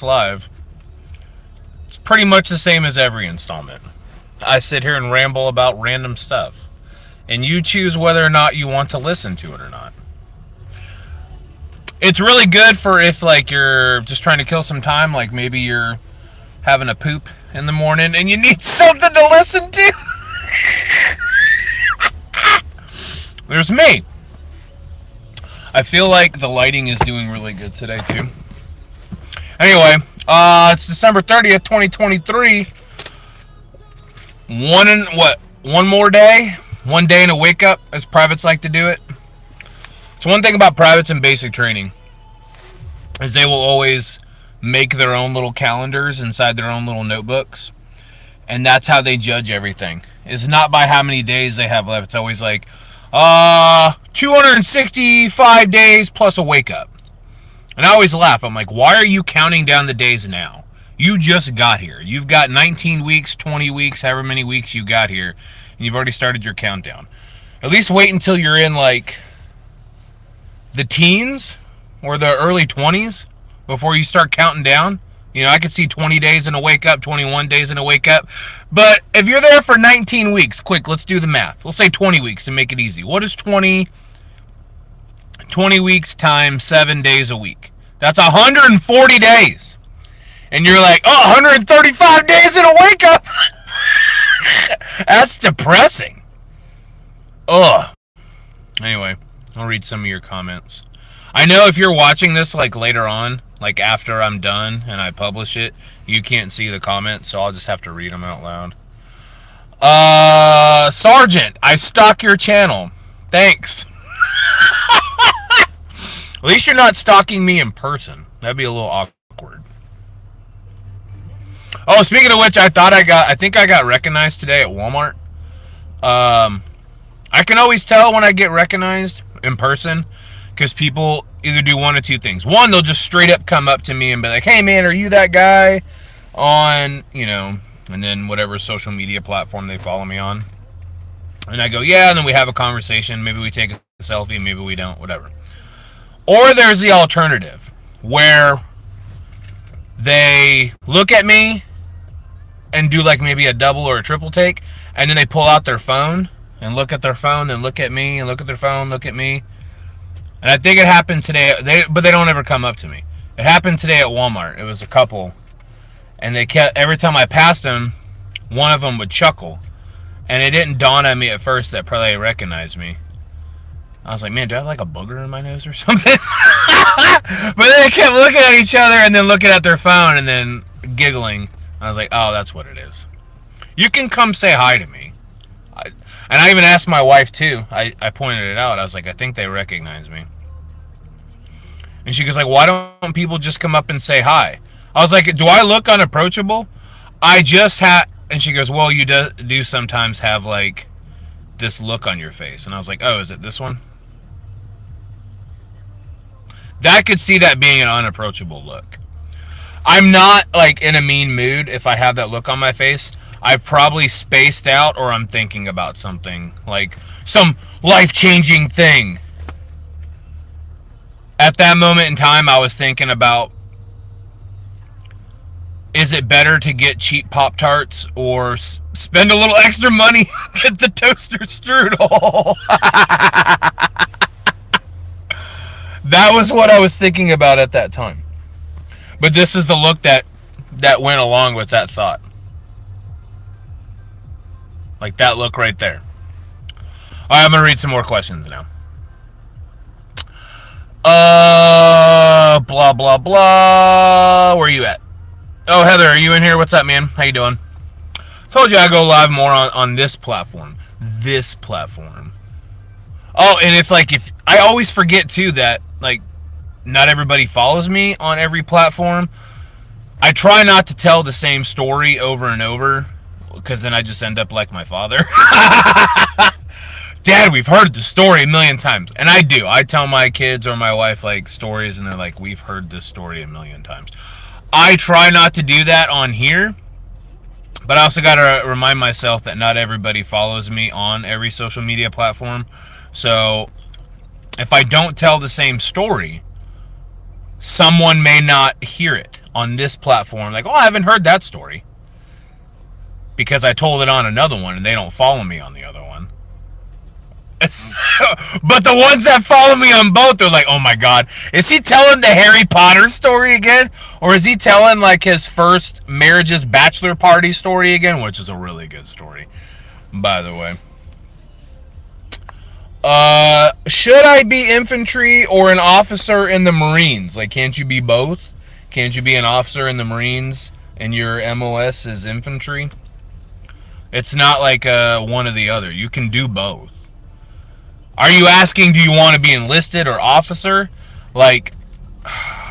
live, it's pretty much the same as every installment. I sit here and ramble about random stuff, and you choose whether or not you want to listen to it or not. It's really good for if like you're just trying to kill some time, like maybe you're having a poop in the morning and you need something to listen to. There's me. I feel like the lighting is doing really good today too. Anyway, it's December 30th, 2023. One more day? One day and a wake up, as privates like to do it. So one thing about privates in basic training is they will always make their own little calendars inside their own little notebooks. And that's how they judge everything. It's not by how many days they have left. It's always like, 265 days plus a wake up. And I always laugh. I'm like, why are you counting down the days now? You just got here. You've got 19 weeks, 20 weeks, however many weeks you got here. And you've already started your countdown. At least wait until you're in like the teens or the early 20s before you start counting down. You know, I could see 20 days in a wake up, 21 days in a wake up. But if you're there for 19 weeks, quick, let's do the math. We'll say 20 weeks to make it easy. What is 20 weeks times 7 days a week? That's 140 days. And you're like, 135 days in a wake up. That's depressing. Ugh. Anyway, I'll read some of your comments. I know if you're watching this like later on, like after I'm done and I publish it, you can't see the comments, so I'll just have to read them out loud. Sergeant, I stalk your channel. Thanks. At least you're not stalking me in person. That'd be a little awkward. Oh, speaking of which, I think I got recognized today at Walmart. I can always tell when I get recognized in person because people either do one of two things. One, they'll just straight up come up to me and be like, hey man, are you that guy on, and then whatever social media platform they follow me on. And I go, yeah, and then we have a conversation. Maybe we take a selfie, maybe we don't, whatever. Or there's the alternative where they look at me and do like maybe a double or a triple take, and then they pull out their phone and look at their phone and look at me and look at their phone, look at me. And I think it happened today, but they don't ever come up to me. It happened today at Walmart. It was a couple, and they kept, every time I passed them, one of them would chuckle, and it didn't dawn on me at first that probably they recognized me. I was like, man, do I have like a booger in my nose or something? But then they kept looking at each other and then looking at their phone and then giggling. I was like, oh, that's what it is. You can come say hi to me. And I even asked my wife too. I pointed it out. I was like, I think they recognize me. And she goes like, why don't people just come up and say hi? I was like, do I look unapproachable? I just had, and she goes, well, you do sometimes have like this look on your face. And I was like, oh, is it this one? I could see that being an unapproachable look. I'm not like in a mean mood if I have that look on my face. I've probably spaced out or I'm thinking about something, like some life-changing thing. At that moment in time, I was thinking about, is it better to get cheap Pop-Tarts or spend a little extra money get the toaster strudel? That was what I was thinking about at that time. But this is the look that went along with that thought. Like that look right there. All right, I'm going to read some more questions now. Blah, blah, blah. Where are you at? Oh, Heather, are you in here? What's up, man? How you doing? Told you I go live more on this platform. This platform. Oh, and if I always forget, too, that, like, not everybody follows me on every platform. I try not to tell the same story over and over, because then I just end up like my father. Dad, we've heard the story a million times. And I do. I tell my kids or my wife like stories and they're like, we've heard this story a million times. I try not to do that on here. But I also got to remind myself that not everybody follows me on every social media platform. So if I don't tell the same story, someone may not hear it on this platform, like, oh, I haven't heard that story because I told it on another one and they don't follow me on the other one. But the ones that follow me on both are like, oh my god, is he telling the Harry Potter story again? Or is he telling like his first marriage's bachelor party story again? Which is a really good story, by the way. Should I be infantry or an officer in the Marines? Like, can't you be both? Can't you be an officer in the Marines and your MOS is infantry? It's not like one or the other. You can do both. Are you asking, do you want to be enlisted or officer? Like,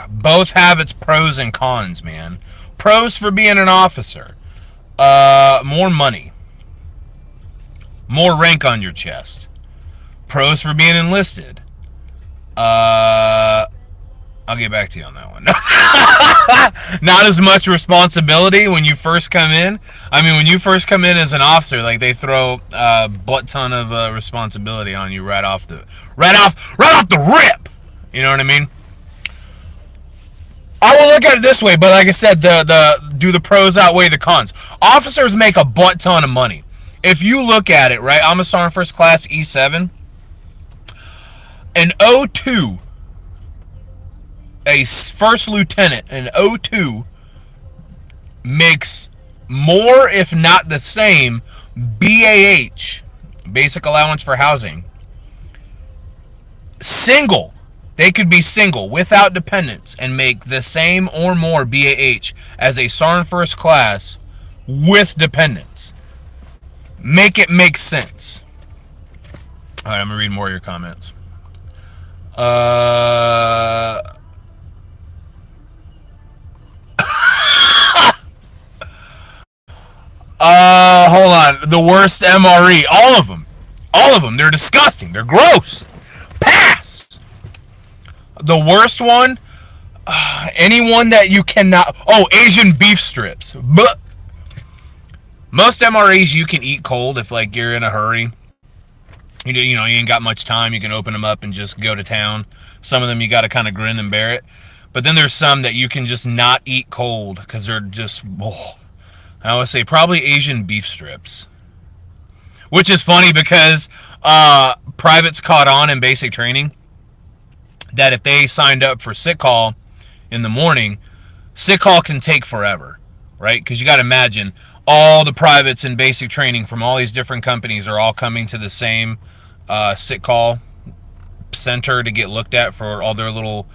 both have its pros and cons, man. Pros for being an officer. More money. More rank on your chest. Pros for being enlisted. I'll get back to you on that one. Not as much responsibility when you first come in. I mean, when you first come in as an officer, like they throw a butt ton of responsibility on you right off the rip. You know what I mean? I will look at it this way, but like I said, do the pros outweigh the cons? Officers make a butt ton of money. If you look at it, right? I'm a Sergeant First Class E7. An O2, a first lieutenant, an O2 makes more, if not the same, BAH, basic allowance for housing. Single. They could be single, without dependents, and make the same or more BAH as a Sergeant First Class with dependents. Make it make sense. All right, I'm going to read more of your comments. Hold on. The worst MRE. All of them. All of them. They're disgusting. They're gross. Pass. The worst one, anyone that you cannot... Oh, Asian beef strips. But most MREs you can eat cold if, like, you're in a hurry. You know, you ain't got much time. You can open them up and just go to town. Some of them you got to kind of grin and bear it. But then there's some that you can just not eat cold because they're just... Oh, I would say probably Asian beef strips. Which is funny because privates caught on in basic training that if they signed up for sick call in the morning, sick call can take forever, right? Because you got to imagine all the privates in basic training from all these different companies are all coming to the same sick call center to get looked at for all their little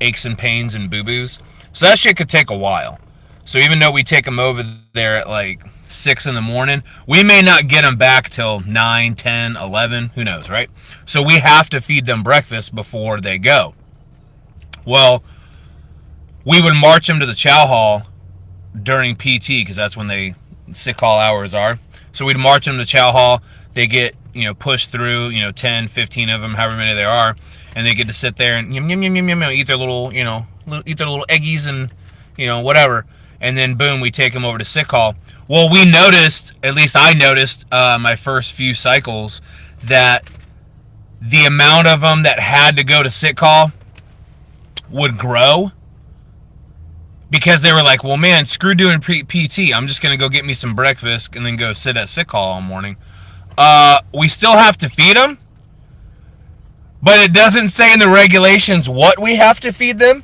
aches and pains and boo-boos. So that shit could take a while. So even though we take them over there at like 6 in the morning, we may not get them back till 9, 10, 11, who knows, right? So we have to feed them breakfast before they go. Well, we would march them to the chow hall during PT because that's when they sick call hours are. So we'd march them to chow hall. They get, pushed through, 10, 15 of them, however many there are, and they get to sit there and eat their little, eat their little eggies and, whatever. And then boom, we take them over to sick call. Well, we noticed, at least I noticed, my first few cycles, that the amount of them that had to go to sick call would grow. Because they were like, well, man, screw doing PT. I'm just going to go get me some breakfast and then go sit at sick call all morning. We still have to feed them. But it doesn't say in the regulations what we have to feed them.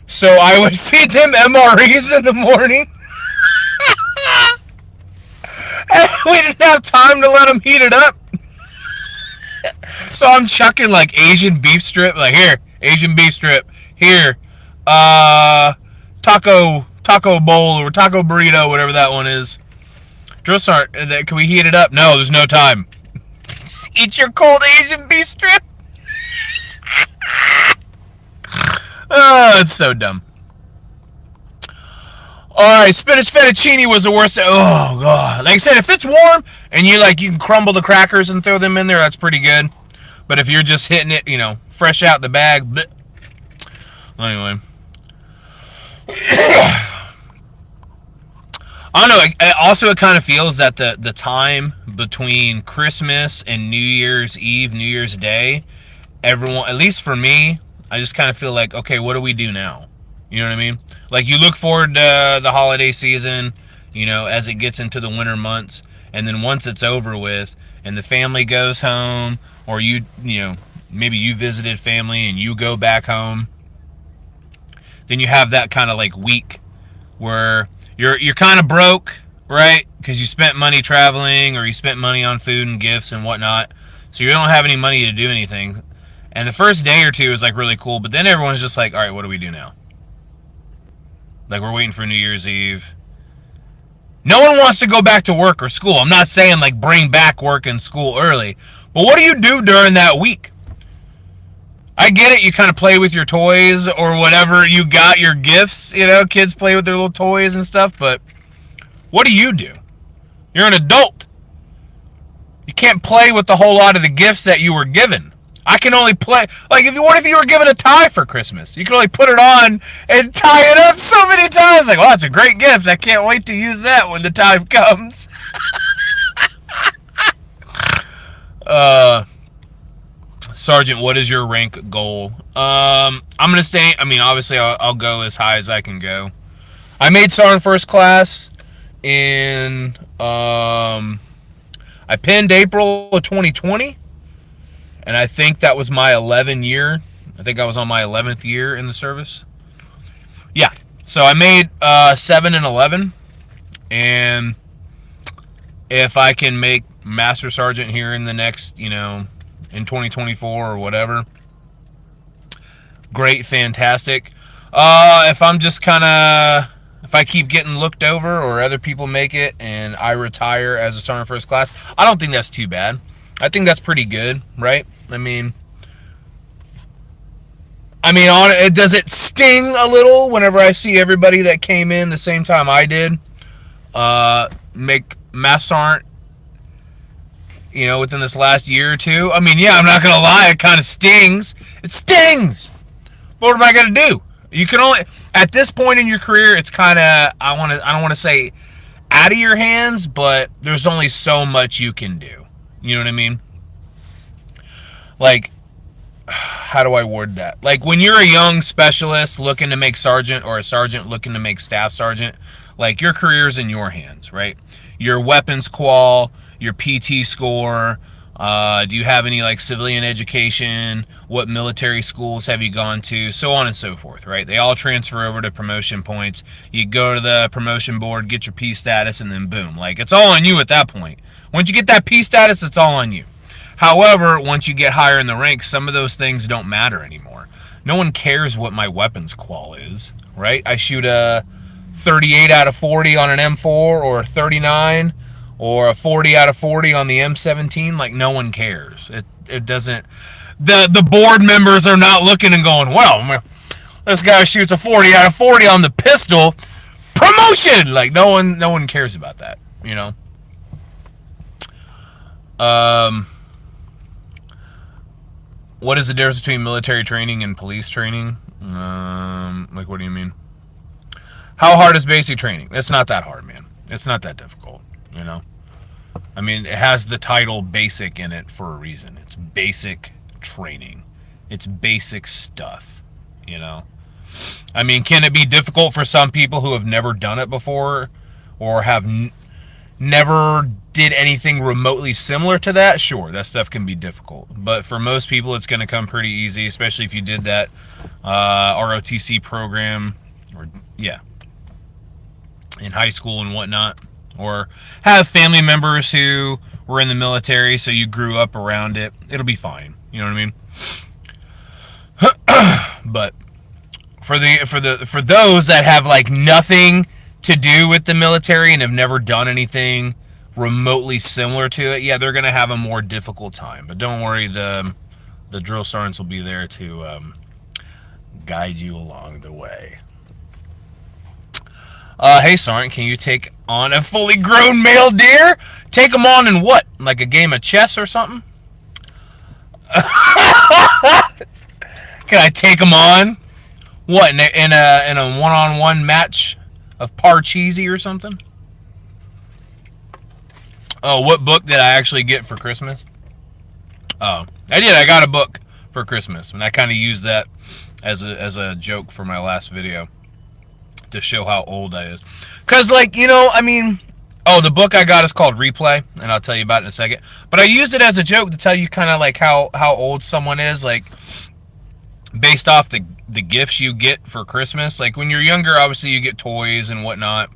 So I would feed them MREs in the morning. And we didn't have time to let them heat it up. So I'm chucking like Asian beef strip. Like, here, Asian beef strip. Here, taco bowl or taco burrito, whatever that one is. Drill sergeant, can we heat it up? No, there's no time. Just eat your cold Asian beef strip. Oh, it's so dumb. Alright, spinach fettuccine was the worst. Oh, God. Like I said, if it's warm and you can crumble the crackers and throw them in there, that's pretty good. But if you're just hitting it, fresh out the bag. Bleh. Anyway. I don't know. Also, it kind of feels that the time between Christmas and New Year's Eve, New Year's Day, everyone, at least for me, I just kind of feel like, okay, what do we do now? You know what I mean? Like, you look forward to the holiday season, as it gets into the winter months, and then once it's over with and the family goes home, or maybe you visited family and you go back home, then you have that kind of like week where you're kind of broke, right? Because you spent money traveling, or you spent money on food and gifts and whatnot, so you don't have any money to do anything. And the first day or two is like really cool, but then everyone's just like, all right, what do we do now? Like, we're waiting for New Year's Eve. No one wants to go back to work or school. I'm not saying like bring back work and school early, but what do you do during that week? I get it, you kind of play with your toys or whatever you got, your gifts, kids play with their little toys and stuff, but what do? You're an adult. You can't play with the whole lot of the gifts that you were given. I can only play, like, what if you were given a tie for Christmas? You can only put it on and tie it up so many times. Like, well, that's a great gift. I can't wait to use that when the time comes. Sergeant, what is your rank goal? I'm going to stay, obviously I'll go as high as I can go. I made Sergeant First Class in, I pinned April of 2020. And I think that was my 11th year. I think I was on my 11th year in the service. Yeah. So I made 7 and 11. And if I can make Master Sergeant here in the next, in 2024 or whatever, great, fantastic. If I'm just if I keep getting looked over, or other people make it and I retire as a Sergeant First Class, I don't think that's too bad. I think that's pretty good, right? Does it sting a little whenever I see everybody that came in the same time I did make Master Sergeant, within this last year or two? Yeah, I'm not gonna lie, it kind of stings. It stings. But what am I gonna do? You can only, at this point in your career, it's kind of, I don't want to say out of your hands, but there's only so much you can do. You know what I mean? Like, how do I word that? Like, when you're a young specialist looking to make sergeant, or a sergeant looking to make staff sergeant, like, your career's in your hands, right? Your weapons qual, your PT score, do you have any, like, civilian education? What military schools have you gone to? So on and so forth, right? They all transfer over to promotion points. You go to the promotion board, get your P status, and then boom. Like, it's all on you at that point. Once you get that P status, it's all on you. However, once you get higher in the ranks, some of those things don't matter anymore. No one cares what my weapons qual is, right? I shoot a 38 out of 40 on an M4, or a 39, or a 40 out of 40 on the M17. Like, no one cares. It doesn't. The board members are not looking and going, well, this guy shoots a 40 out of 40 on the pistol. Promotion! Like, no one cares about that, What is the difference between military training and police training? Like, what do you mean? How hard is basic training? It's not that hard, man. It's not that difficult, it has the title basic in it for a reason. It's basic training. It's basic stuff, Can it be difficult for some people who have never done it before, or have never did anything remotely similar to that? Sure, that stuff can be difficult. But for most people, it's going to come pretty easy, especially if you did that ROTC program, or, yeah, in high school and whatnot. Or have family members who were in the military, so you grew up around it. It'll be fine. You know what I mean? But for those that have, like, nothing to do with the military and have never done anything remotely similar to it, yeah, they're going to have a more difficult time. But don't worry, the drill sergeants will be there to guide you along the way. Hey, Sergeant, can you take on a fully grown male deer? Take them on in what? Like a game of chess or something? Can I take them on? What, in a one-on-one match of Parcheesi or something? Oh, what book did I actually get for Christmas? Oh, I did. I got a book for Christmas, and I kind of used that as a joke for my last video. to show how old I is. Because, like, you know, I mean, oh, the book I got is called Replay, and I'll tell you about it in a second. But I use it as a joke to tell you kind of like how old someone is, like, based off the gifts you get for Christmas. Like, when you're younger, obviously you get toys and whatnot.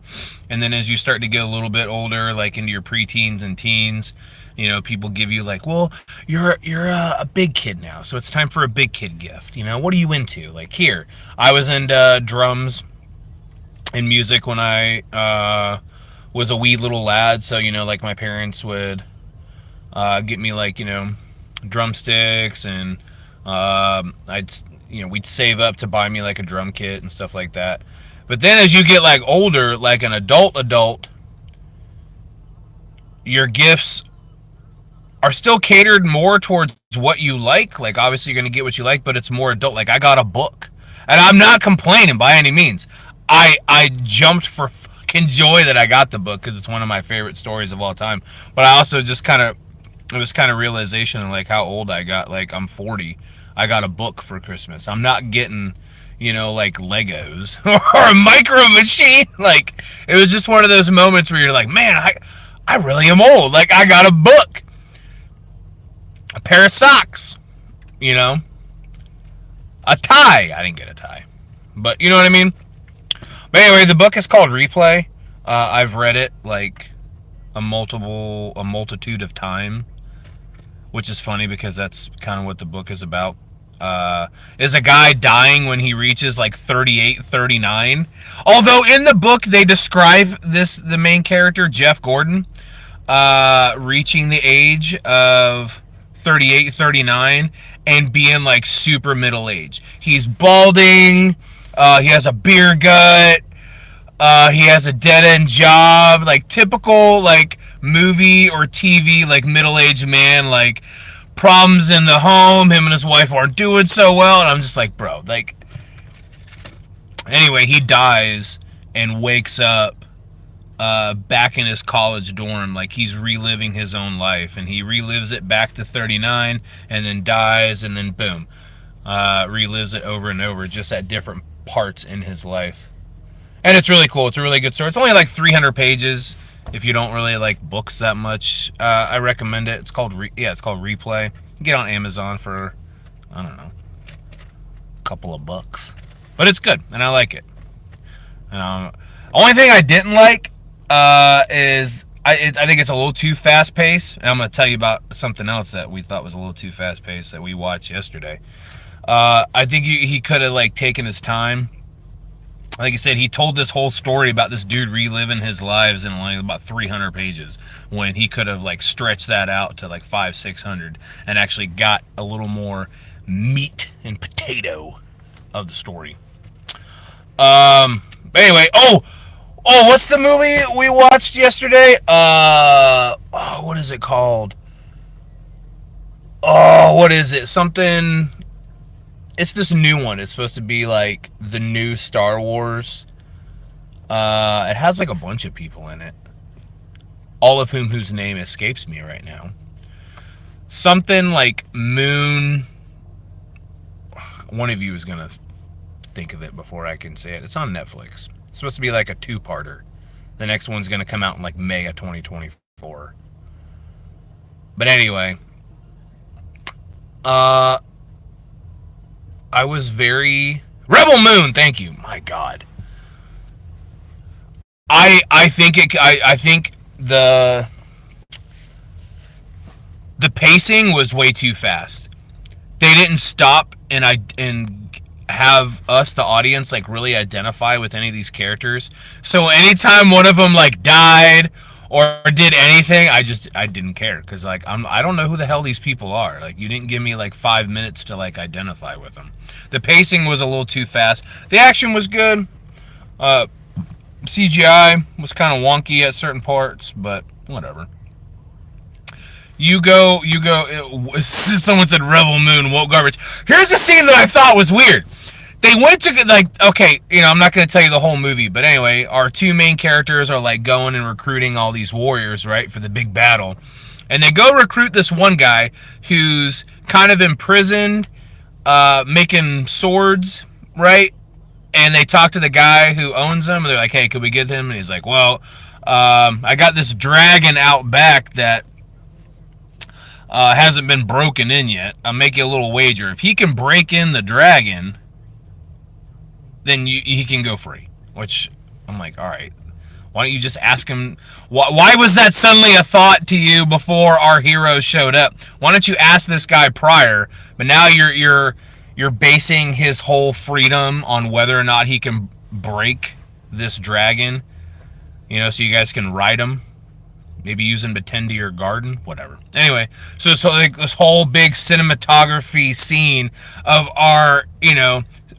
And then as you start to get a little bit older, like into your preteens and teens, you know, people give you like, well, you're a big kid now, so it's time for a big kid gift. You know, what are you into? Like, here, I was into drums and music when I was a wee little lad. So, you know, like my parents would get me like, you know, drumsticks, and we'd save up to buy me like a drum kit and stuff like that. But then as you get like older, like an adult, your gifts are still catered more towards what you like. Like, obviously you're going to get what you like, but it's more adult. Like, I got a book, and I'm not complaining by any means. I jumped for fucking joy that I got the book, because it's one of my favorite stories of all time. But I also just it was kind of realization of like how old I got. Like, I'm 40. I got a book for Christmas. I'm not getting, you know, like Legos or a micro machine. Like, it was just one of those moments where you're like, man, I really am old. Like, I got a book. A pair of socks, you know, a tie. I didn't get a tie, but you know what I mean. But anyway, the book is called Replay. I've read it like a multitude of time, which is funny because that's kind of what the book is about. Is a guy dying when he reaches like 38, 39. Although in the book they describe the main character, Jeff Gordon, reaching the age of 38, 39 and being like super middle aged. He's balding, he has a beer gut, he has a dead end job, like typical like movie or TV like middle aged man, like problems in the home, him and his wife aren't doing so well, and I'm just like, bro, like, anyway, he dies and wakes up back in his college dorm, like he's reliving his own life, and he relives it back to 39 and then dies, and then boom, relives it over and over, just at different parts in his life. And it's really cool. It's a really good story. It's only like 300 pages. If you don't really like books that much, I recommend it. It's called Replay. You can get it on Amazon for, I don't know, a couple of bucks, but it's good and I like it. Only thing I didn't like is I think it's a little too fast paced, and I'm going to tell you about something else that we thought was a little too fast paced that we watched yesterday. I think he could have like taken his time. Like I said, he told this whole story about this dude reliving his lives in like about 300 pages, when he could have like stretched that out to like 500-600 and actually got a little more meat and potato of the story. Anyway, what's the movie we watched yesterday? What is it called? What is it? Something. It's this new one. It's supposed to be like the new Star Wars. It has like a bunch of people in it, all of whose name escapes me right now. Something like Moon. One of you is gonna think of it before I can say it. It's on Netflix. It's supposed to be like a two-parter. The next one's gonna come out in like May of 2024. But anyway, I was very Rebel Moon. Thank you. My God. I think the pacing was way too fast. They didn't stop and have us, the audience, like really identify with any of these characters. So anytime one of them like died or did anything, I didn't care, because like I don't know who the hell these people are. Like, you didn't give me like 5 minutes to like identify with them. The pacing was a little too fast. The action was good. CGI was kind of wonky at certain parts, but whatever. You go. Someone said Rebel Moon, woke garbage. Here's the scene that I thought was weird. They went to, like, okay, I'm not going to tell you the whole movie, but anyway, our two main characters are, like, going and recruiting all these warriors, right, for the big battle. And they go recruit this one guy who's kind of imprisoned, making swords, right? and they talk to the guy who owns them, and they're like, hey, could we get him? And he's like, well, I got this dragon out back that hasn't been broken in yet. I'll make you a little wager. If he can break in the dragon, then he can go free. Which, I'm like, all right. Why don't you just ask him? Why was that suddenly a thought to you before our hero showed up? Why don't you ask this guy prior? But now you're basing his whole freedom on whether or not he can break this dragon. You know, so you guys can ride him. Maybe use him to tend to your garden. Whatever. Anyway, so like this whole big cinematography scene of our,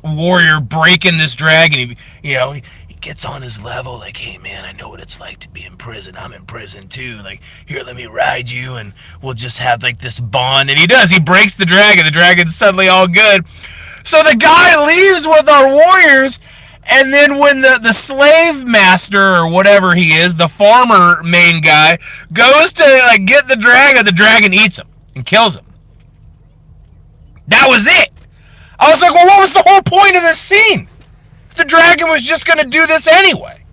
warrior breaking this dragon. He gets on his level, like, hey man, I know what it's like to be in prison. I'm in prison too. Like, here, let me ride you, and we'll just have like this bond. And he does. He breaks the dragon. The dragon's suddenly all good. So the guy leaves with our warriors, and then when the slave master or whatever he is, the farmer main guy, goes to like get the dragon eats him and kills him. That was it. I was like, well, what was the whole point of this scene? The dragon was just going to do this anyway.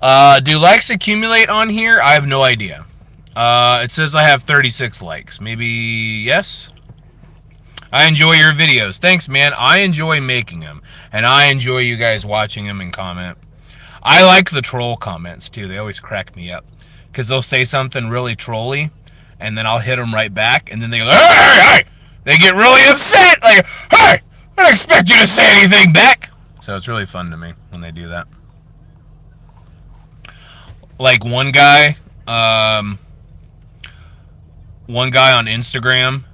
Do likes accumulate on here? I have no idea. It says I have 36 likes. Maybe yes? I enjoy your videos. Thanks, man. I enjoy making them. And I enjoy you guys watching them and comment. I like the troll comments, too. They always crack me up. Because they'll say something really trolly, and then I'll hit them right back, and then they go, hey! They get really upset. Like, hey! I don't expect you to say anything back. So it's really fun to me when they do that. Like one guy on Instagram,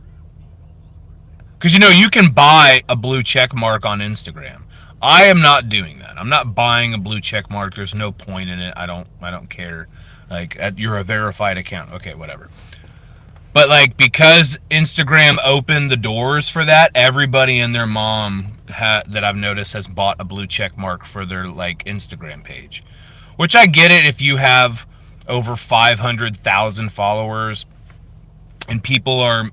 because you can buy a blue check mark on Instagram. I am not doing that. I'm not buying a blue check mark. There's no point in it. I don't care. Like, you're a verified account. Okay, whatever. But like, because Instagram opened the doors for that, everybody and their mom that I've noticed has bought a blue check mark for their like Instagram page. Which I get it if you have over 500,000 followers and people are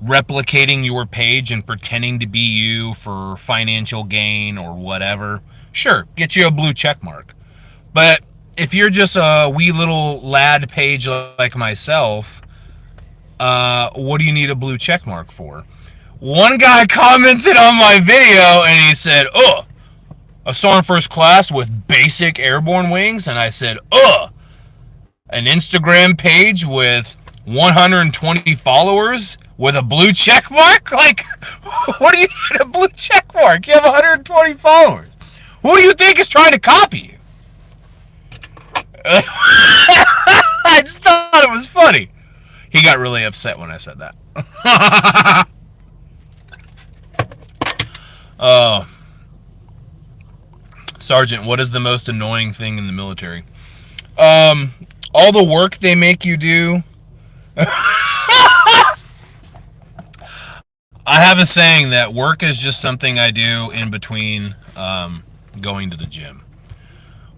replicating your page and pretending to be you for financial gain or whatever. Sure, get you a blue check mark. But if you're just a wee little lad page like myself, what do you need a blue check mark for? One guy commented on my video and he said, a Storm First Class with basic airborne wings? And I said, an Instagram page with 120 followers with a blue check mark? Like, what do you need a blue check mark? You have 120 followers. Who do you think is trying to copy you? I just thought it was funny. He got really upset when I said that. Sergeant, what is the most annoying thing in the military? All the work they make you do. I have a saying that work is just something I do in between going to the gym.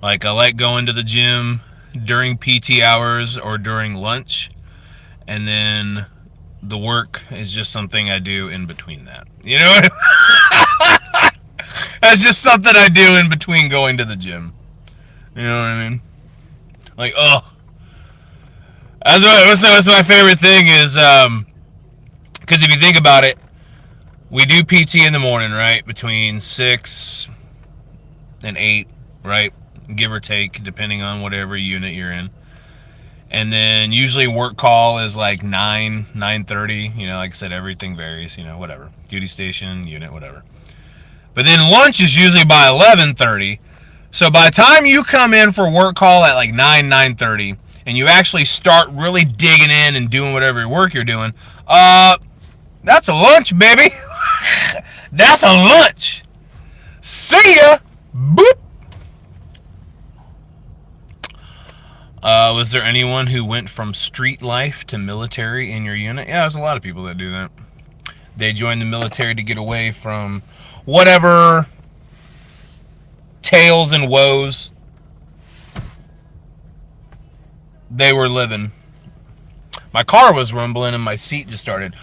Like, I like going to the gym during PT hours or during lunch. And then the work is just something I do in between that. You know what I mean? That's just something I do in between going to the gym. You know what I mean? Like, That's my favorite thing is, because if you think about it, we do PT in the morning, right? Between 6 and 8, right? Give or take, depending on whatever unit you're in. And then usually work call is like 9:30. Like I said, everything varies, whatever. Duty station, unit, whatever. But then lunch is usually by 11:30. So by the time you come in for work call at like 9:30, and you actually start really digging in and doing whatever work you're doing, that's a lunch, baby. That's a lunch. See ya. Boop. Was there anyone who went from street life to military in your unit? Yeah, there's a lot of people that do that. They join the military to get away from whatever tales and woes they were living. My car was rumbling and my seat just started.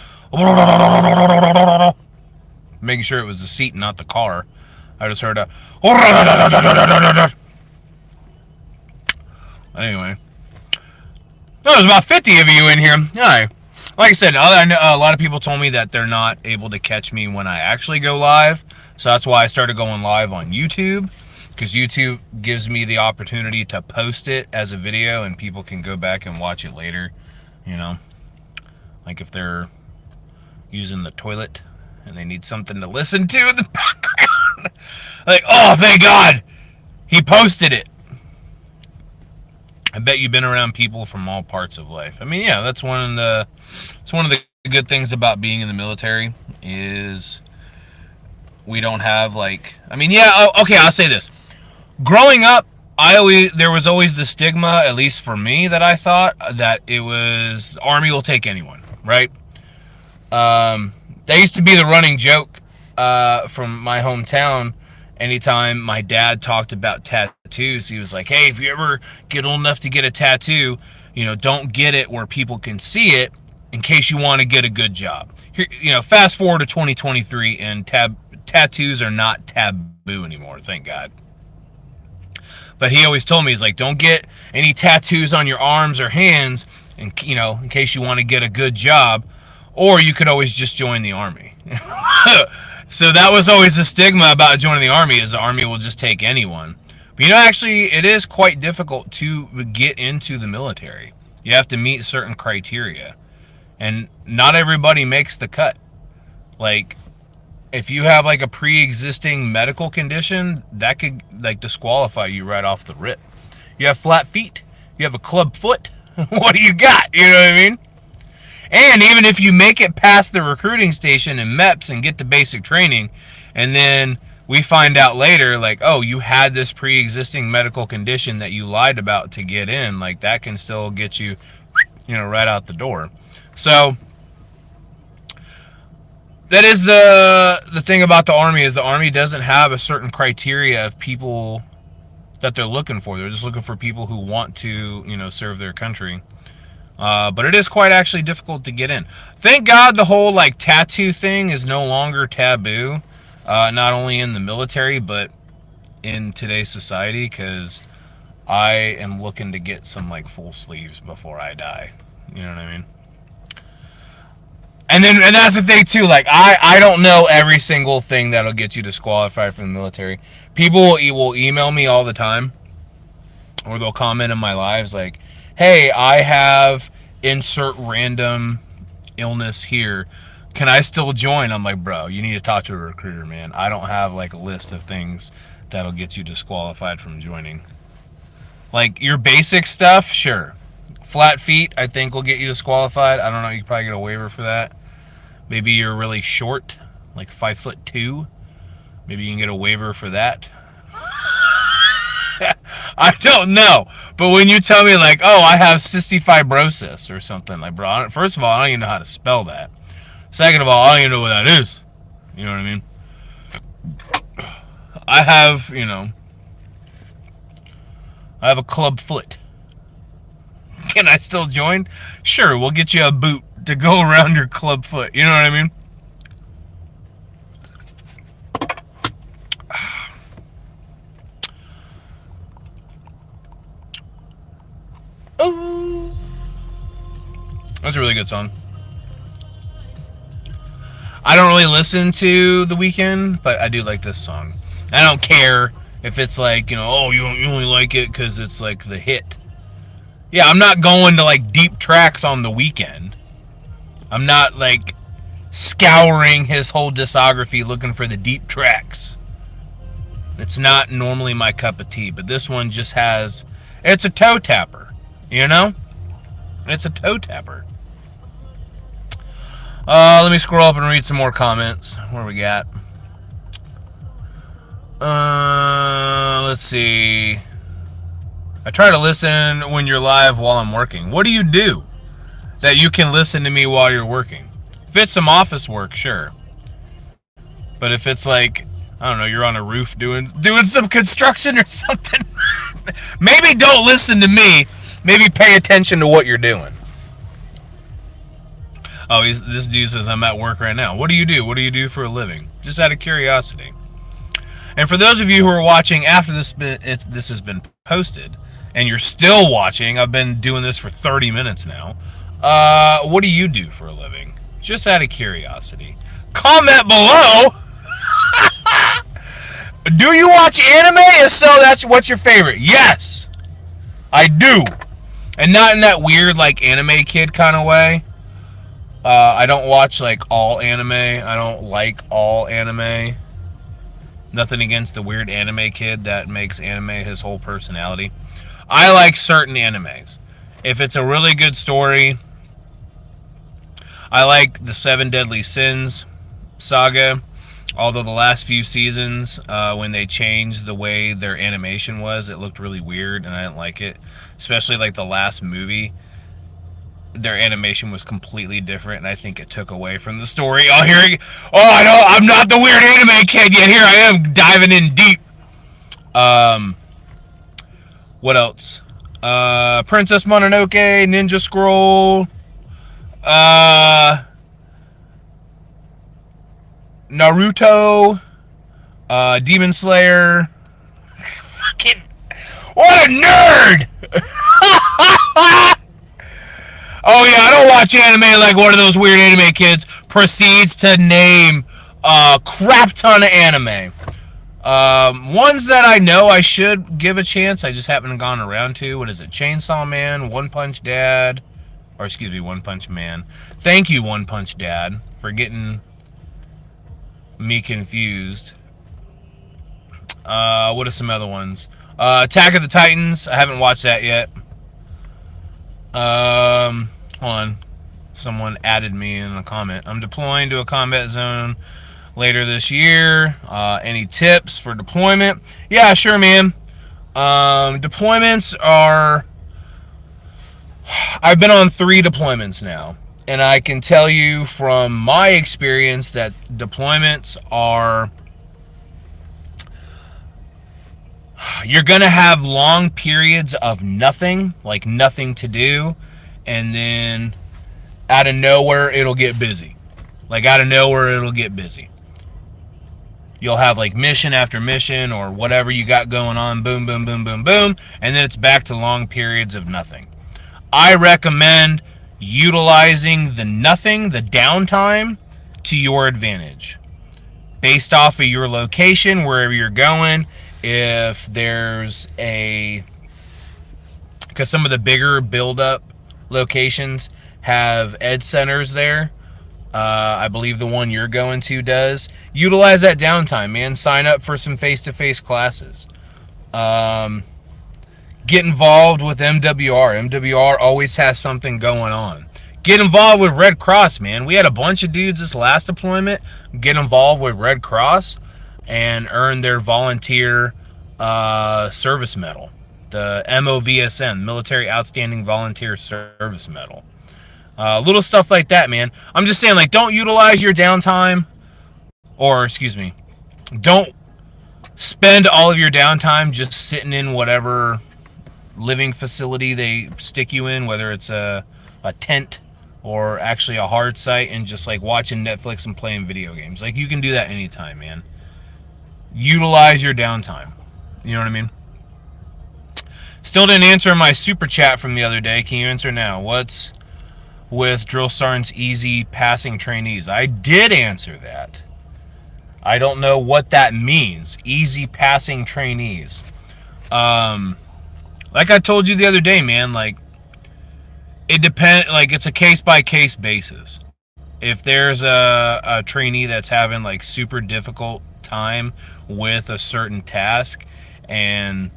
making sure it was the seat and not the car. I just heard a. Anyway, there's about 50 of you in here. All right. Like I said, I know a lot of people told me that they're not able to catch me when I actually go live. So that's why I started going live on YouTube, because YouTube gives me the opportunity to post it as a video and people can go back and watch it later. You know, like if they're using the toilet and they need something to listen to in the background. Like, oh, thank God, he posted it. I bet you've been around people from all parts of life. I mean, yeah, it's one of the good things about being in the military is we don't have like, I mean, yeah, okay, I'll say this. Growing up, there was always the stigma, at least for me, that I thought that it was the Army will take anyone, right? That used to be the running joke from my hometown. Anytime my dad talked about tattoos, he was like, hey, if you ever get old enough to get a tattoo, you know, don't get it where people can see it in case you want to get a good job. Here, you know, fast forward to 2023 and tattoos are not taboo anymore, thank God. But he always told me, he's like, don't get any tattoos on your arms or hands, and you know, in case you want to get a good job, or you could always just join the Army. So that was always the stigma about joining the Army, is the Army will just take anyone. But you know, actually, it is quite difficult to get into the military. You have to meet certain criteria, and not everybody makes the cut. Like, if you have like a pre-existing medical condition, that could like disqualify you right off the rip. You have flat feet, you have a club foot, what do you got? You know what I mean? And even if you make it past the recruiting station in MEPS and get to basic training, and then we find out later, like, oh, you had this pre-existing medical condition that you lied about to get in, like, that can still get you, you know, right out the door. So that is the thing about the Army, is the Army doesn't have a certain criteria of people that they're looking for. They're just looking for people who want to, you know, serve their country. But it is quite actually difficult to get in. Thank God the whole like tattoo thing is no longer taboo, not only in the military but in today's society, because I am looking to get some like full sleeves before I die. You know what I mean? And that's the thing too. Like I don't know every single thing that'll get you disqualified from the military. People will email me all the time, or they'll comment in my lives like, hey, I have insert random illness here. Can I still join? I'm like, bro, you need to talk to a recruiter, man. I don't have like a list of things that'll get you disqualified from joining. Like your basic stuff, sure. Flat feet, I think, will get you disqualified. I don't know. You can probably get a waiver for that. Maybe you're really short, like 5'2". Maybe you can get a waiver for that. I don't know, but when you tell me like, oh, I have cystic fibrosis or something, like, bro, first of all, I don't even know how to spell that. Second of all, I don't even know what that is. You know what I mean? I have, you know, I have a club foot. Can I still join? Sure, we'll get you a boot to go around your club foot. You know what I mean? Oh, that's a really good song. I don't really listen to The Weeknd, but I do like this song. I don't care if it's like, you know, oh, you only like it because it's like the hit. Yeah, I'm not going to like deep tracks on The Weeknd. I'm not like scouring his whole discography looking for the deep tracks. It's not normally my cup of tea, but this one just has, it's a toe tapper. You know? It's a toe tapper. Let me scroll up and read some more comments. Where we got? Let's see. I try to listen when you're live while I'm working. What do you do that you can listen to me while you're working? If it's some office work, sure. But if it's like, I don't know, you're on a roof doing some construction or something, maybe don't listen to me. Maybe pay attention to what you're doing. Oh, this dude says, I'm at work right now. What do you do? What do you do for a living? just out of curiosity. And for those of you who are watching after this has been posted, and you're still watching, I've been doing this for 30 minutes now. What do you do for a living? Just out of curiosity. Comment below. Do you watch anime? If so, what's your favorite? Yes, I do. And not in that weird, like, anime kid kind of way. I don't watch, like, all anime. I don't like all anime. Nothing against the weird anime kid that makes anime his whole personality. I like certain animes. If it's a really good story, I like the Seven Deadly Sins saga. Although the last few seasons, when they changed the way their animation was, it looked really weird, and I didn't like it. Especially like the last movie, their animation was completely different, and I think it took away from the story. I'm not the weird anime kid yet. Here I am diving in deep. What else? Princess Mononoke, Ninja Scroll, Naruto, Demon Slayer. Fucking, what a nerd! Oh yeah, I don't watch anime like one of those weird anime kids proceeds to name a crap ton of anime. Ones that I know I should give a chance, I just haven't gone around to. What is it? Chainsaw Man, One Punch Dad, or excuse me, One Punch Man. Thank you, One Punch Dad, for getting me confused. What are some other ones? Attack of the Titans. I haven't watched that yet. Hold on. Someone added me in a comment. I'm deploying to a combat zone later this year. Any tips for deployment? Yeah, sure, man. Deployments are... I've been on 3 deployments now. And I can tell you from my experience that deployments are... You're going to have long periods of nothing, like nothing to do, and then out of nowhere, it'll get busy. Like out of nowhere, it'll get busy. You'll have like mission after mission or whatever you got going on, boom, boom, boom, boom, boom, and then it's back to long periods of nothing. I recommend utilizing the nothing, the downtime, to your advantage. Based off of your location, wherever you're going, if there's a... Because some of the bigger build-up locations have ed centers there. I believe the one you're going to does. Utilize that downtime, man. Sign up for some face-to-face classes. Get involved with MWR. MWR always has something going on. Get involved with Red Cross, man. We had a bunch of dudes this last deployment get involved with Red Cross and earn their volunteer service medal. The MOVSM, Military Outstanding Volunteer Service Medal. Little stuff like that, man. I'm just saying, like, don't utilize your downtime, or, excuse me, don't spend all of your downtime just sitting in whatever living facility they stick you in, whether it's a tent or actually a hard site, and just, like, watching Netflix and playing video games. Like, you can do that anytime, man. Utilize your downtime. You know what I mean? Still didn't answer my super chat from the other day. Can you answer now? What's with Drill Sergeant's easy passing trainees? I did answer that. I don't know what that means. Easy passing trainees. Like I told you the other day, man, like, it depends, like, it's a case-by-case basis. If there's a trainee that's having, like, super difficult time with a certain task, and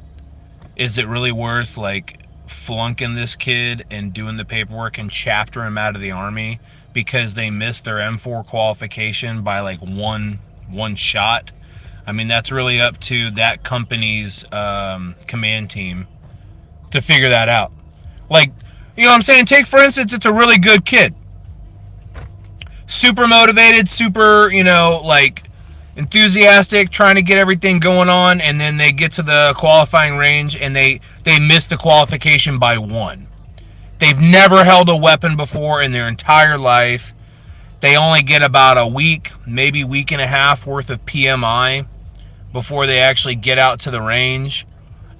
is it really worth, like, flunking this kid and doing the paperwork and chapter him out of the Army because they missed their M4 qualification by, like, one shot? I mean, that's really up to that company's command team to figure that out. Like, you know what I'm saying? Take, for instance, it's a really good kid. Super motivated, super, you know, like, enthusiastic, trying to get everything going on, and then they get to the qualifying range and they miss the qualification by 1. They've never held a weapon before in their entire life, they only get about a week, maybe week and a half worth of PMI before they actually get out to the range.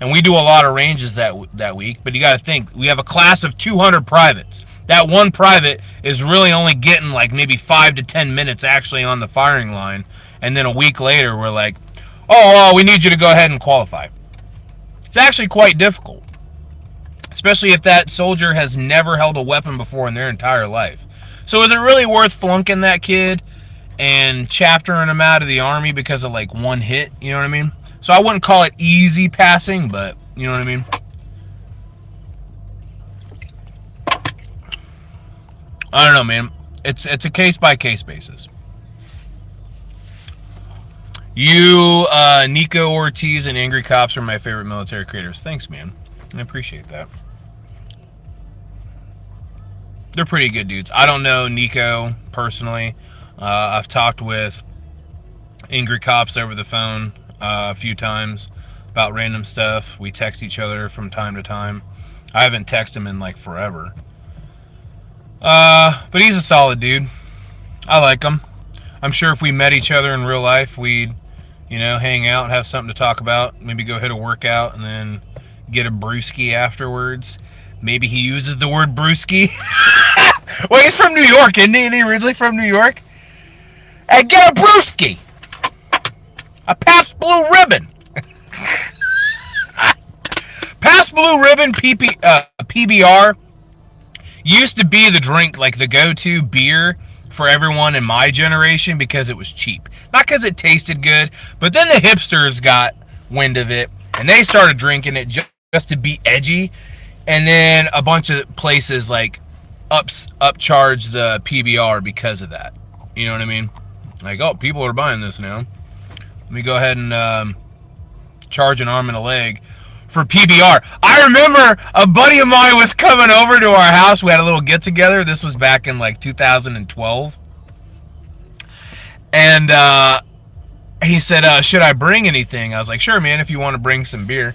And we do a lot of ranges that week, but you got to think, we have a class of 200 privates. That one private is really only getting like maybe 5 to 10 minutes actually on the firing line, and then a week later we're like, oh, we need you to go ahead and qualify. It's actually quite difficult, especially if that soldier has never held a weapon before in their entire life. So is it really worth flunking that kid and chaptering him out of the Army because of like one hit? You know what I mean? So I wouldn't call it easy passing, but you know what I mean? I don't know, man. It's a case-by-case basis. You, Nico Ortiz, and Angry Cops are my favorite military creators. Thanks, man. I appreciate that. They're pretty good dudes. I don't know Nico personally. I've talked with Angry Cops over the phone a few times about random stuff. We text each other from time to time. I haven't texted him in like forever. But he's a solid dude. I like him. I'm sure if we met each other in real life, we'd, hang out, have something to talk about, maybe go hit a workout, and then get a brewski afterwards. Maybe he uses the word brewski. Well, he's from New York, isn't he? Isn't he originally from New York? Hey, get a brewski! A Pabst Blue Ribbon! Pabst Blue Ribbon PBR used to be the drink, like the go-to beer for everyone in my generation because it was cheap. Not because it tasted good, but then the hipsters got wind of it, and they started drinking it just to be edgy. And then a bunch of places like upcharge the PBR because of that. You know what I mean? Like, oh, people are buying this now. Let me go ahead and charge an arm and a leg for PBR. I remember a buddy of mine was coming over to our house. We had a little get together. This was back in like 2012. And he said, should I bring anything? I was like, sure, man, if you want to bring some beer.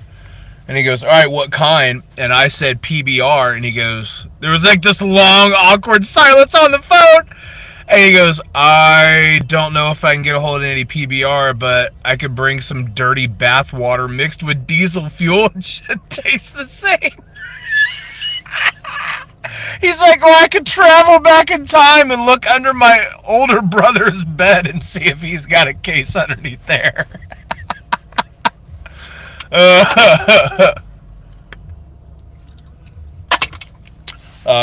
And he goes, all right, what kind? And I said PBR. And he goes, there was like this long, awkward silence on the phone. And he goes, I don't know if I can get a hold of any PBR, but I could bring some dirty bath water mixed with diesel fuel. It should taste the same. He's like, well, I could travel back in time and look under my older brother's bed and see if he's got a case underneath there.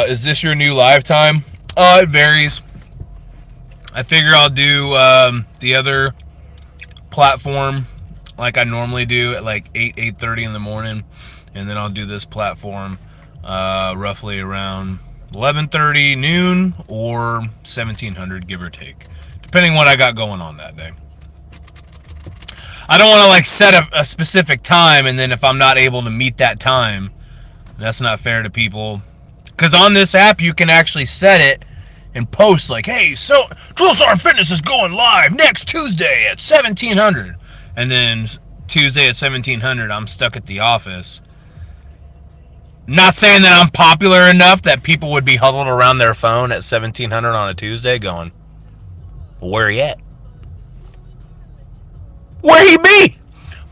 Is this your new live time? It varies. I figure I'll do the other platform like I normally do at like 8:30 in the morning, and then I'll do this platform roughly around 11:30 noon or 1700, give or take, depending what I got going on that day. I don't want to like set a specific time, and then if I'm not able to meet that time, that's not fair to people. Because on this app, you can actually set it and post like, hey, so Drill Sergeant Fitness is going live next Tuesday at 1700. And then Tuesday at 1700, I'm stuck at the office. Not saying that I'm popular enough that people would be huddled around their phone at 1700 on a Tuesday going, well, where he at? Where he be?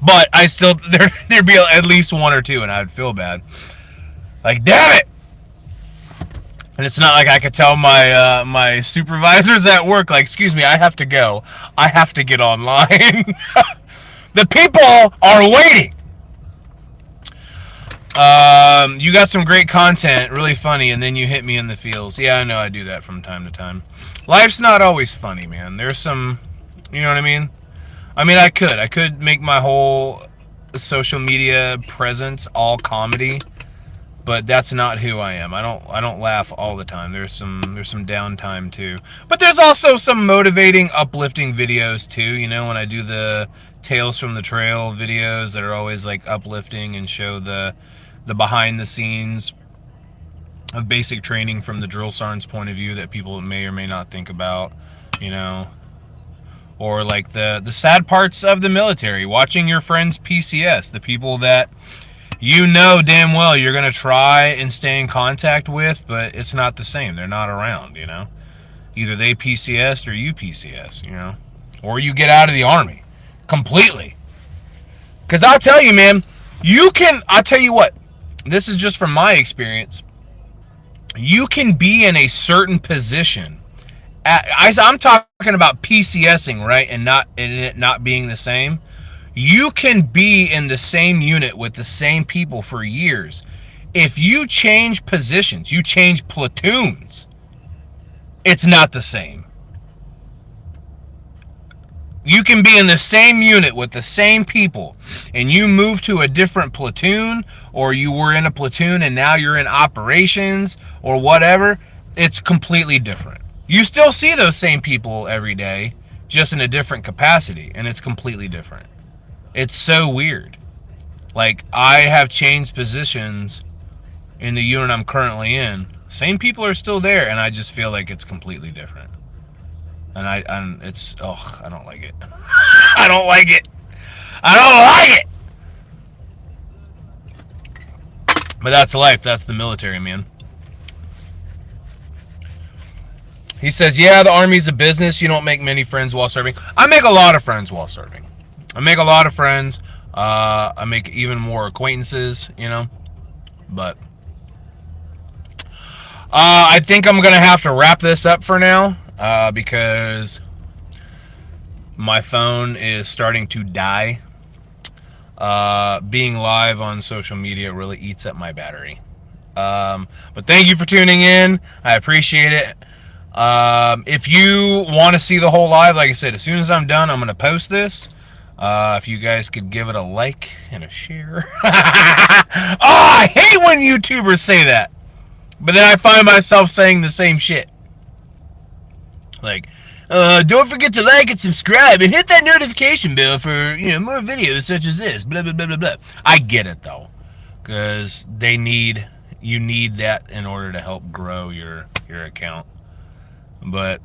But I still, there'd be at least one or two, and I'd feel bad. Like, damn it! And it's not like I could tell my my supervisors at work, like, excuse me, I have to go. I have to get online. The people are waiting. You got some great content, really funny, and then you hit me in the feels. Yeah, I know I do that from time to time. Life's not always funny, man. There's some, you know what I mean? I mean, I could make my whole social media presence all comedy, but that's not who I am. I don't laugh all the time. There's some downtime too. But there's also some motivating, uplifting videos too. You know, when I do the Tales from the Trail videos that are always like uplifting and show the behind the scenes of basic training from the drill sergeant's point of view that people may or may not think about, you know. Or like the sad parts of the military, watching your friends PCS, the people that you know damn well you're going to try and stay in contact with, but it's not the same. They're not around, you know. Either they PCS or you PCS, you know, or you get out of the Army completely. Because I'll tell you, man, I'll tell you what, this is just from my experience. You can be in a certain position. I'm talking about PCSing, right? And it not being the same. You can be in the same unit with the same people for years. If you change positions, you change platoons, it's not the same. You can be in the same unit with the same people and you move to a different platoon, or you were in a platoon and now you're in operations or whatever. It's completely different. You still see those same people every day, just in a different capacity, and it's completely different. It's so weird. Like, I have changed positions in the unit I'm currently in. Same people are still there, and I just feel like it's completely different. And I don't like it. I don't like it. I don't like it. But that's life. That's the military, man. He says, yeah, the Army's a business. You don't make many friends while serving. I make a lot of friends while serving. I make a lot of friends. I make even more acquaintances, you know. But I think I'm going to have to wrap this up for now. Because my phone is starting to die. Being live on social media really eats up my battery. But thank you for tuning in. I appreciate it. If you want to see the whole live, like I said, as soon as I'm done, I'm going to post this. If you guys could give it a like and a share. I hate when YouTubers say that. But then I find myself saying the same shit. Like, don't forget to like and subscribe and hit that notification bell for, more videos such as this, blah, blah, blah, blah, blah. I get it, though, because you need that in order to help grow your account. But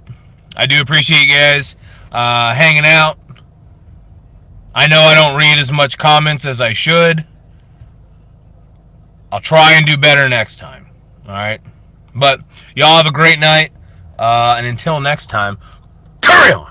I do appreciate you guys hanging out. I know I don't read as much comments as I should. I'll try and do better next time. All right? But y'all have a great night. And until next time, carry on.